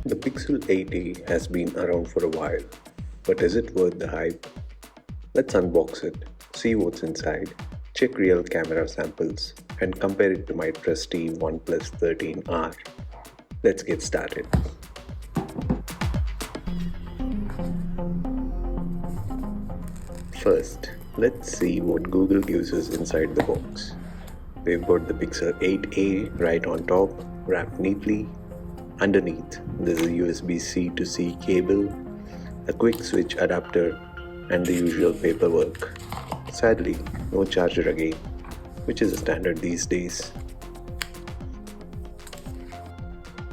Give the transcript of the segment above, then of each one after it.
The Pixel 8a has been around for a while, but is it worth the hype? Let's unbox it, see what's inside, check real camera samples, and compare it to my trusty OnePlus 13R. Let's get started. First, let's see what Google gives us inside the box. We've got the Pixel 8a right on top, wrapped neatly. Underneath, there's a USB-C to C cable, a quick switch adapter, and the usual paperwork. Sadly, no charger again, which is a standard these days.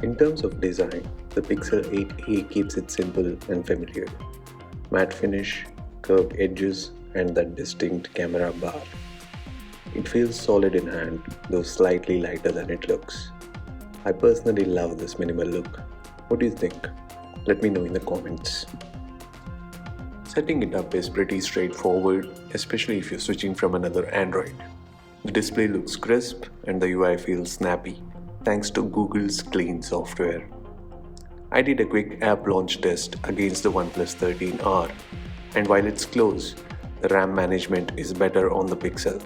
In terms of design, the Pixel 8a keeps it simple and familiar. Matte finish, curved edges, and that distinct camera bar. It feels solid in hand, though slightly lighter than it looks. I personally love this minimal look. What do you think? Let me know in the comments. Setting it up is pretty straightforward, especially if you're switching from another Android. The display looks crisp and the UI feels snappy, thanks to Google's clean software. I did a quick app launch test against the OnePlus 13R, and while it's close, the RAM management is better on the Pixel.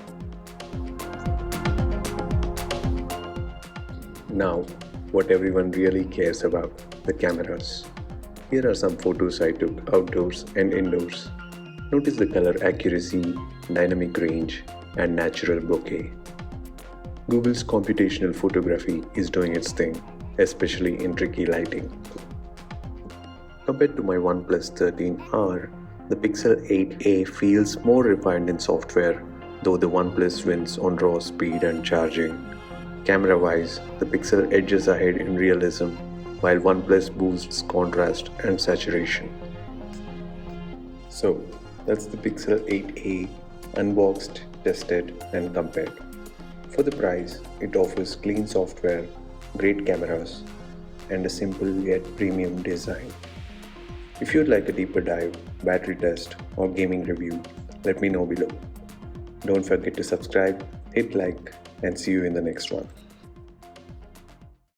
Now, what everyone really cares about, the cameras. Here are some photos I took outdoors and indoors. Notice the color accuracy, dynamic range, and natural bokeh. Google's computational photography is doing its thing, especially in tricky lighting. Compared to my OnePlus 13R, the Pixel 8a feels more refined in software, though the OnePlus wins on raw speed and charging. Camera-wise, the Pixel edges ahead in realism, while OnePlus boosts contrast and saturation. So, that's the Pixel 8a unboxed, tested, and compared. For the price, it offers clean software, great cameras, and a simple yet premium design. If you'd like a deeper dive, battery test, or gaming review, let me know below. Don't forget to subscribe, hit like, and see you in the next one.